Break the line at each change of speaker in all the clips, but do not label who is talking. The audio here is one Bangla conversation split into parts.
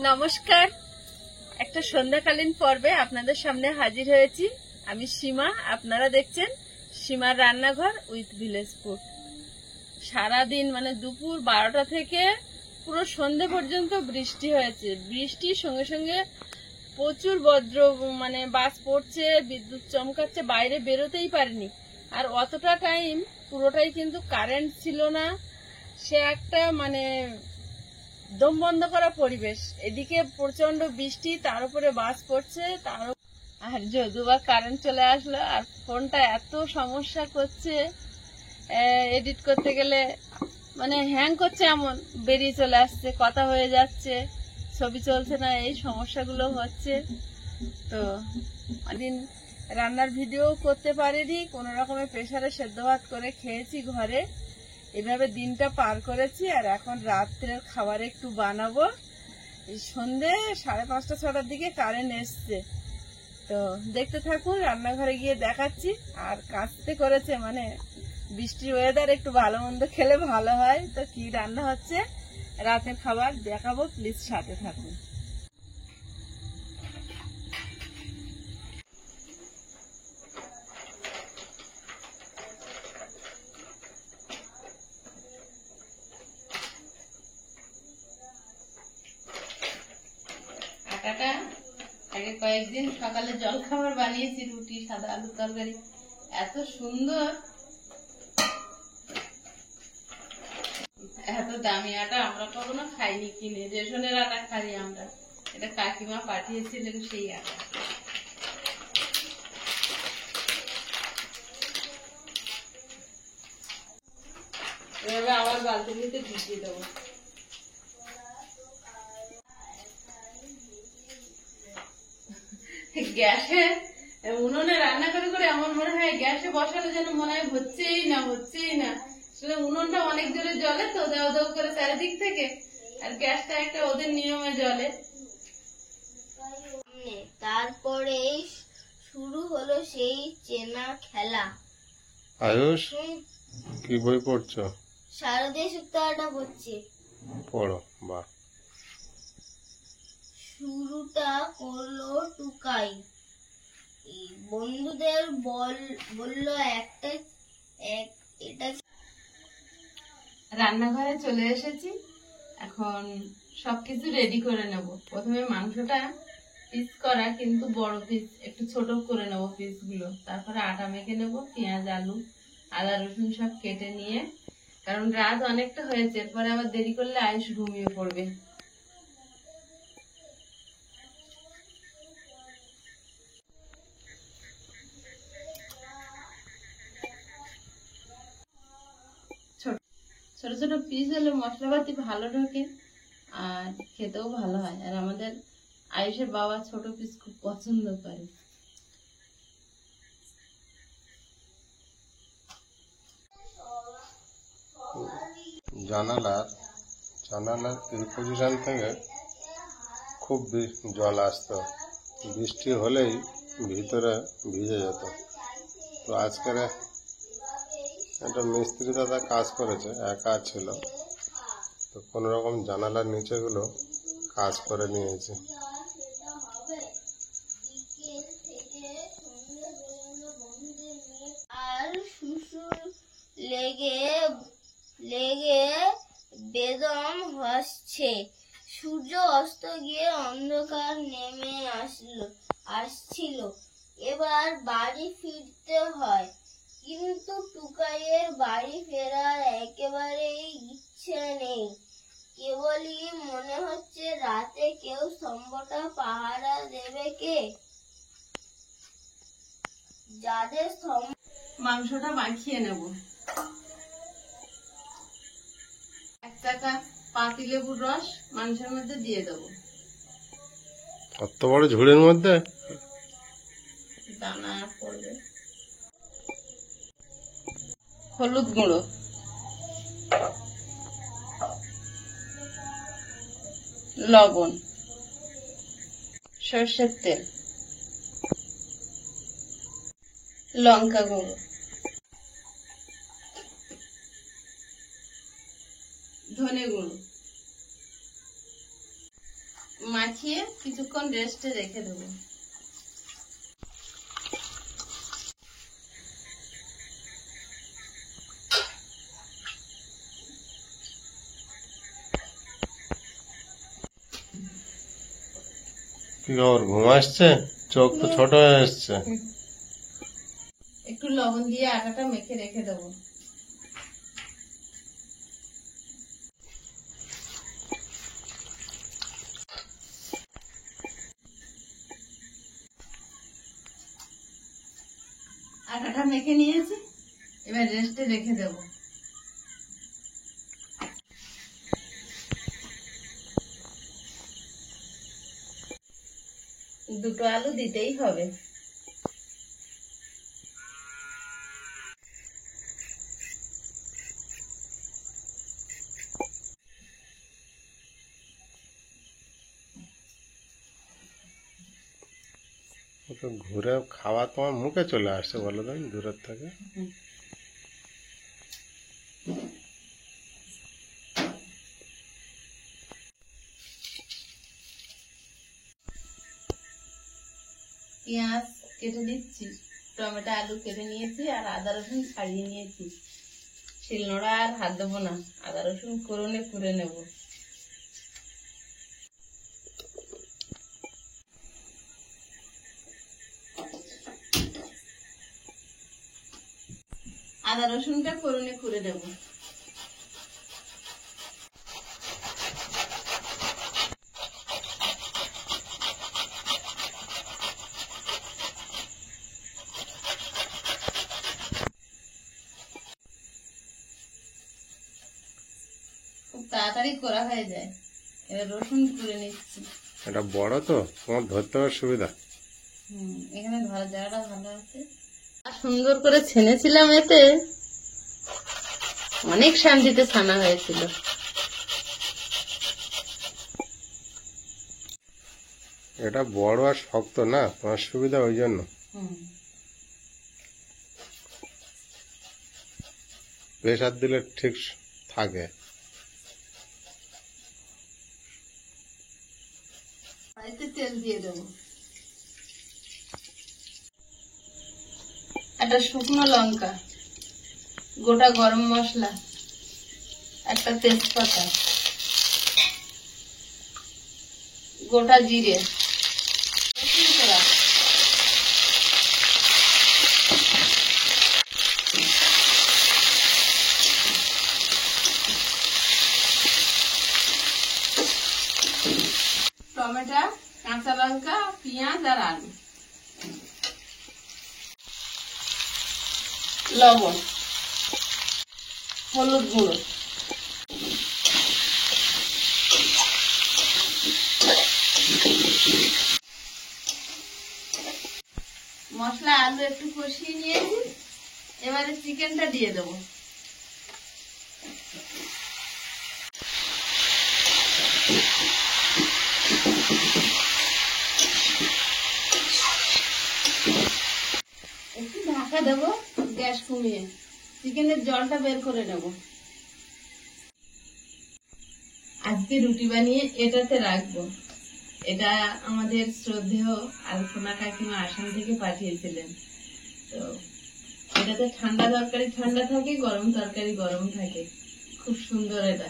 নমস্কার, একটা সন্ধ্যাকালীন পর্বে আপনাদের সামনে হাজির হয়েছি। আমি সীমা, আপনারা দেখছেন সীমার রান্নাঘর উইথ ভিলেজ ফুড। সারাদিন মানে দুপুর 12টা থেকে পুরো সন্ধে পর্যন্ত বৃষ্টি হয়েছে। বৃষ্টির সঙ্গে সঙ্গে প্রচুর বজ্র মানে বাজ পড়ছে, বিদ্যুৎ চমকাচ্ছে, বাইরে বেরোতেই পারিনি। আর অতটা টাইম পুরোটাই কিন্তু কারেন্ট ছিল না। সে একটা মানে দম বন্ধ করা পরিবেশ। এদিকে প্রচন্ড বৃষ্টি, তার উপরে বাজ পড়ছে, আর যদিবার কারেন্ট চলে আসলো। আর ফোনটা এত সমস্যা করছে, এডিট করতে গেলে মানে হ্যাং করছে, এমন বেরিয়ে চলে আসছে, কথা হয়ে যাচ্ছে, ছবি চলছে না, এই সমস্যাগুলো হচ্ছে। তো দিন রান্নার ভিডিও করতে পারিনি, কোনো রকমের প্রেসারে সেদ্ধ ভাত করে খেয়েছি ঘরে। এভাবে দিনটা পার করেছি। আর এখন রাত্রের খাবার একটু বানাবো। এই সন্ধে 5:30 6টার দিকে কারেন্ট এসছে। তো দেখতে থাকুন, রান্নাঘরে গিয়ে দেখাচ্ছি। আর কাঁচতে করেছে, মানে বৃষ্টির ওয়েদার, একটু ভালো মন্দ খেলে ভালো হয়। তো কি রান্না হচ্ছে রাতের খাবার দেখাবো, প্লিজ সাথে থাকুন। আটাটা আগে কয়েকদিন সকালে জলখাবার বানিয়েছি, রুটি, সাদা আলুর তরকারি, এত সুন্দর, এত দামি আটা আমরা কখনো খাইনি কিনে। রেশনের আটা খাই আমরা, এটা কাকিমা পাঠিয়েছিলেন সেই আটা। এভাবে আবার বালতিতে ভিজিয়ে দেবো। গ্যাসে উনুনে রান্না করে করে এমন মনে হয় গ্যাসে বসালে যেন মনে হয় হচ্ছেই না। সেটা উনুনটা অনেক জোরে জ্বলে তো, দাও দাও করে চারিদিক থেকে, আর গ্যাসটা একটা ওদের নিয়মে জ্বলে।
তারপরে শুরু হলো সেই চেনা খেলা।
আয়ুষ, কি বই পড়ছো?
শারদীয় সপ্তাহটা পড়ছি।
পড়ো। বাহ।
শুরুটা করলো টুকাই। বন্ধুদের বলল এটা।
রান্নাঘরে চলে এসেছি, এখন সবকিছু রেডি করে নেব। প্রথমে মাংসটা পিস করা, কিন্তু বড় পিস, একটু ছোট করে নেব পিস গুলো। তারপরে আটা মেখে নেব, পেঁয়াজ, আলু, আদা, রসুন সব কেটে নিয়ে, কারণ রাত অনেকটা হয়েছে, এরপরে আবার দেরি করলে আয়ুষ ঘুমিয়ে পড়বে। ছোট ছোট পিস হলে মশলাপাতি ভালো ঢোকে আর খেতেও ভালো হয়। আর আমাদের আয়ুষের বাবা ছোট পিস খুব পছন্দ করে।
জানালার এই পজিশন থেকে খুব জল আসতো, বৃষ্টি হলেই ভিতরে ভিজে যেত। তো আজকের একটা মিস্ত্রি দাদা কাজ করেছে, একা ছিল, তো কোনো রকম জানালার নিচেগুলো কাজ করে নিয়েছে।
আর শুশুর লেগে লেগে বেদম হচ্ছে। সূর্য অস্ত গিয়ে অন্ধকার নেমে আসছিল। এবার বাড়ি ফিরতে হয়, কিন্তু টুকাইয়ের বাড়ি ফেরার একেবারেই ইচ্ছে নেই। কেবলই মনে হচ্ছে রাতে কেউ স্তম্ভটা পাহারা দেবে কে। যাদের
মাংসটা মাখিয়ে নেব। 1 চাকা পাতিলেবুর রস মাংসের মধ্যে দিয়ে দেবো।
অত বড় ঝুড়ির মধ্যে
দানা পড়বে। হলুদ গুঁড়ো, লবণ, সর্ষের তেল, লঙ্কা গুঁড়ো, ধনে গুঁড়ো, মাখিয়ে কিছুক্ষণ রেস্টে রেখে দেবো।
কি খবর, ঘুম আসছে? চোখ তো ছোট হয়ে এসছে।
একটু লবণ দিয়ে আটাটা মেখে রেখে দেবো। আটাটা মেখে নিয়েছি, এবার রেস্টে রেখে দেবো। দুটো আলু দিতেই হবে।
তো ঘুরে খাওয়া তোমার মুখে চলে আসছে, বলো তো দূরের থেকে।
পেঁয়াজ কেটে দিচ্ছি, টমেটো আলু কেটে নিয়েছি, আর আদা রসুন ছাড়িয়ে নিয়েছি। শিলনোড়া আর হাত দেবো না, আদা রসুন কোরনে করে নেব। আদা রসুনটা কোরনে করে দেব। খুব তাড়াতাড়ি করা হয়ে যায়। এবার রসুন করে নিচ্ছি।
এটা বড় তো, তোমার ধরতে পারার সুবিধা।
এখানে ধরা জায়গাটা ভালো আছে। আর সুন্দর করে ছেনেছিলাম, এতে অনেক শান্তিতে ছানা হয়েছিল।
এটা বড় আর শক্ত না, তোমার সুবিধা ওই জন্য। প্রেসার দিলে ঠিক থাকে।
এতে তেল দিয়ে দেবো। একটা শুকনো লঙ্কা, গোটা গরম মশলা, একটা তেজপাতা, গোটা জিরে, টমেটো, কাঁচা লঙ্কা, পেঁয়াজ আর আলু, লবণ, হলুদ গুঁড়ো, মশলা আলু একটু কষিয়ে নিয়েছি, এবারে চিকেনটা দিয়ে দেবো। একটু ঢাকা দেবো, গ্যাস কমিয়ে চিকেনের জলটা বের করে নেব। আজকে রুটি বানিয়ে এটাতে রাখবো। এটা আমাদের শ্রদ্ধেয় আলপনা কাকিমা আসাম থেকে পাঠিয়েছিলেন। তো এটাতে ঠান্ডা তরকারি ঠান্ডা থাকে, গরম তরকারি গরম থাকে। খুব সুন্দর এটা।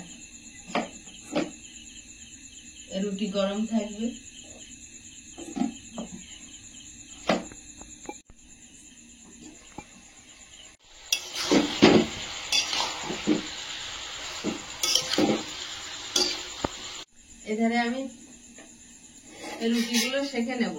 রুটি গরম থাকবে। এধারে আমি রুটিগুলো সেঁকে নেব।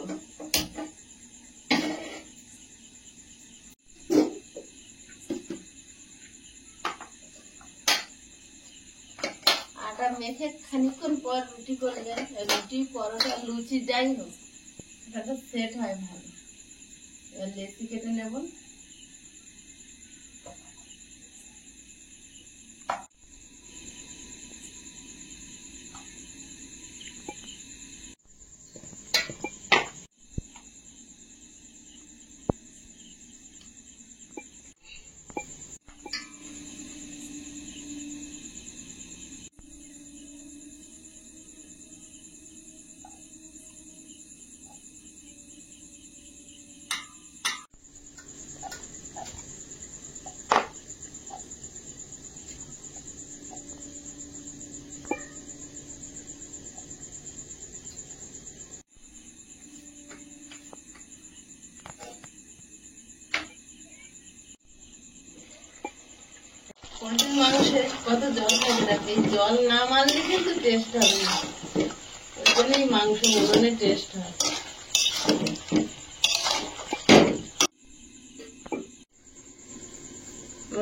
আটা মেখে খানিকক্ষণ পর রুটি করলে রুটি, পরোটা, লুচি যাই হোক, এটা সেট হয় ভালো। এবার লেচি কেটে নেব। পোলট্রির মাংসে কত জল থাকে দেখে, এই জল না মারলে কিন্তু টেস্ট হবে না, ওই জন্যই মাংস মোড়নে টেস্ট হয়।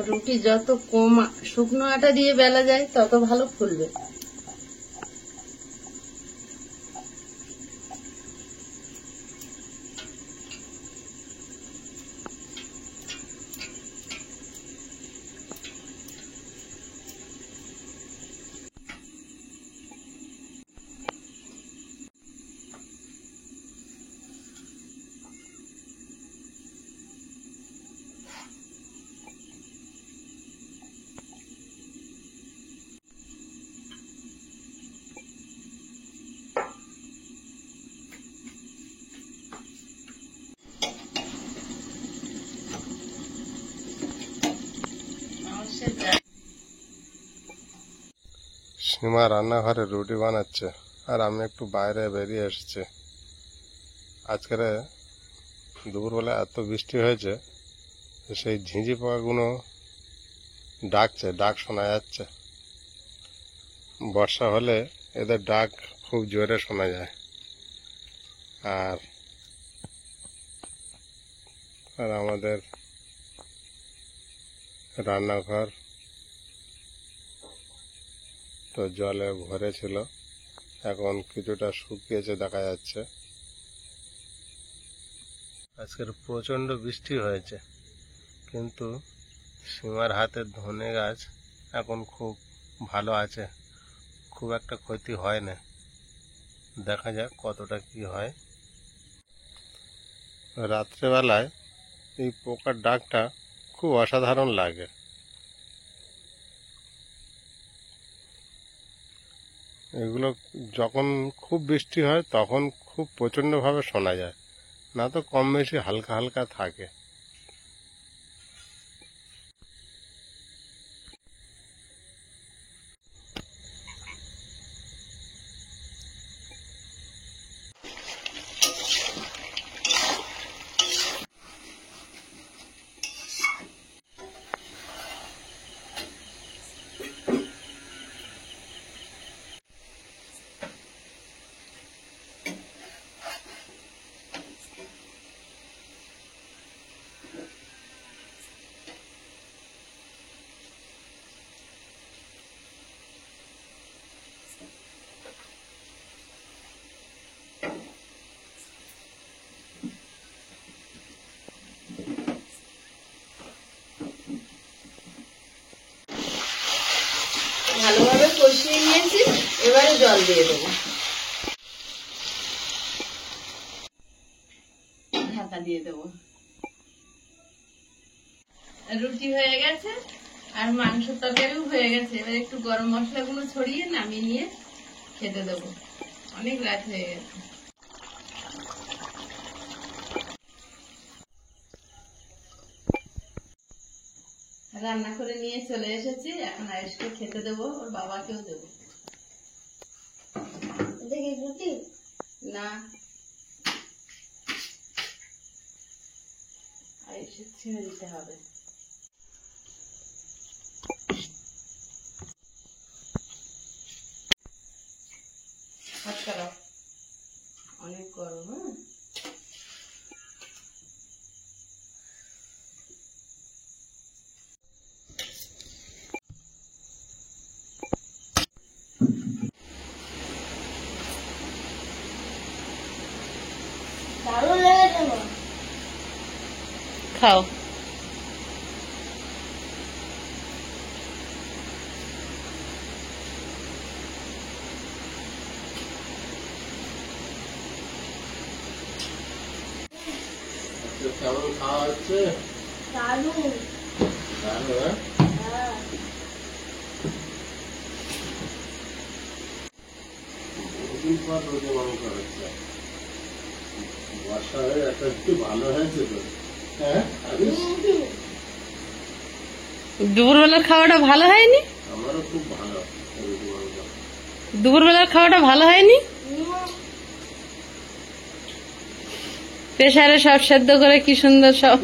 রুটি যত কম শুকনো আটা দিয়ে বেলা যায় তত ভালো ফুলবে।
সীমা রান্নাঘরে রুটি বানাচ্ছে আর আমি একটু বাইরে বেরিয়ে এসেছি। আজকের দুপুরবেলা এত বৃষ্টি হয়েছে, সেই ঝিঁঝি পোকাগুলো ডাকছে, ডাক শোনা যাচ্ছে। বর্ষা হলে এদের ডাক খুব জোরে শোনা যায়। আর আমাদের রান্নাঘর তো জলে ভরে ছিল, এখন কিছুটা শুকিয়েছে দেখা যাচ্ছে। আজকের প্রচণ্ড বৃষ্টি হয়েছে, কিন্তু সীমার হাতের ধনে গাছ এখন খুব ভালো আছে, খুব একটা ক্ষতি হয় না। দেখা যাক কতটা কি হয়। রাত্রেবেলায় এই পোকার ডাকটা খুব অসাধারণ লাগে। এগুলো যখন খুব বৃষ্টি হয় তখন খুব প্রচণ্ডভাবে শোনা যায়, না তো কম বেশি হালকা হালকা থাকে।
ভালোভাবে কষিয়ে নিয়েছি, এবারে জল দিয়ে দেবো, ঢাকা দিয়ে দেবো। রুটি হয়ে গেছে আর মাংস তরকারিও হয়ে গেছে। এবার একটু গরম মশলাগুলো ছড়িয়ে নামিয়ে নিয়ে খেতে দেবো, অনেক রাত হয়ে গেছে। রান্না করে নিয়ে চলে এসেছি, এখন আয়েশকে খেতে দেবো, ওর বাবাকেও দেবো।
দেখি রুটি
না, আয়েশের ছেড়ে দিতে হবে। হাত খারাপ, অনেক গরম। হ্যাঁ,
দারুণ লেগেছে মা।
খাও।
কেমন খাওয়া হচ্ছে?
দারুণ।
দারুণ।
হ্যাঁ,
বহুদিন পর রোদে মাংস হচ্ছে। বর্ষা হয়ে একটা একটু ভালো হয়েছে তো। হ্যাঁ,
দুপুরবেলার খাওয়াটা ভালো হয়নি?
আমারও খুব ভালো রুটি মাংস।
দুপুরবেলার খাওয়াটা ভালো হয়নি? প্রেসারে সব সেদ্ধ করে কি সুন্দর সব।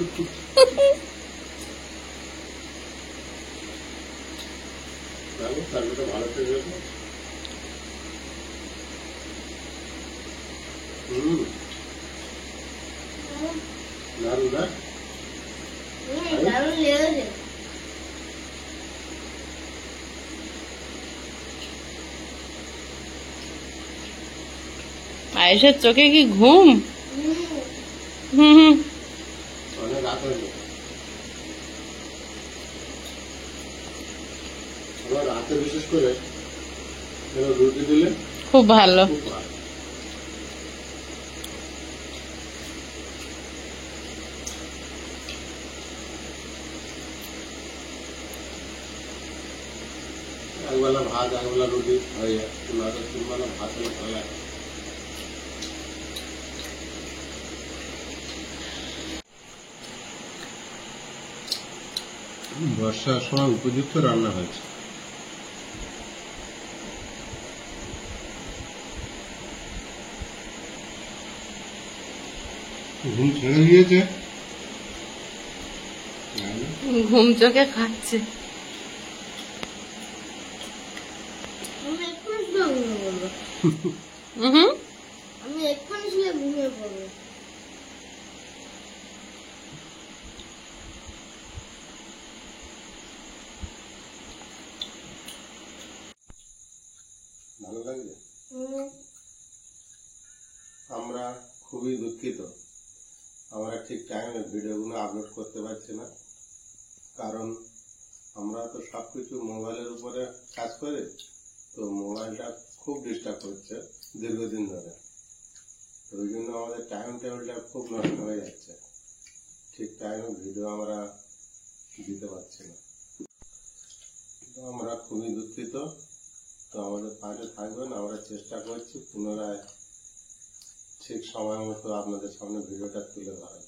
দারুণ না?
দারুণ লেগেছে।
আয়েশের চোখে কি ঘুম?
হুম,
হুম।
অনেক রাত হয়েছে। আবার রাতে বিশেষ করে রুটি দিলে
খুব ভালো।
খুব ভালো। একবেলা ভাত একবেলা রুটি হয়ে যায়, নয়তো 3 বেলা ভাত হলে ভালো লাগে। বর্ষার সময় উপযুক্ত রান্না হয়েছে। ঘুম ছেড়ে দিয়েছে,
ঘুম চোখে খাচ্ছে।
আমি এক্ষুনি শুয়ে ঘুমিয়ে পড়বো।
হুম।
আমি এক্ষুনি শুয়ে ঘুমিয়ে পড়বো।
ভালো লাগছে।
হুম,
আমরা খুবই দুঃখিত, আমরা ঠিক টাইমে ভিডিওগুলো আপলোড করতে পারছি না, কারণ আমরা তো সবকিছু মোবাইলের উপরে কাজ করি, তো মোবাইলটা খুব ডিস্টার্ব করছে দীর্ঘদিন ধরে। তো ওই জন্য আমাদের টাইম টেবিলটা খুব নষ্ট হয়ে যাচ্ছে, ঠিক টাইমে ভিডিও আমরা দিতে পারছি না। তো আমরা খুবই দুঃখিত, তো আমাদের পাশে থাকবেন, আমরা চেষ্টা করছি পুনরায় ঠিক সময় মতো আপনাদের সামনে ভিডিওটা তুলে ধরার।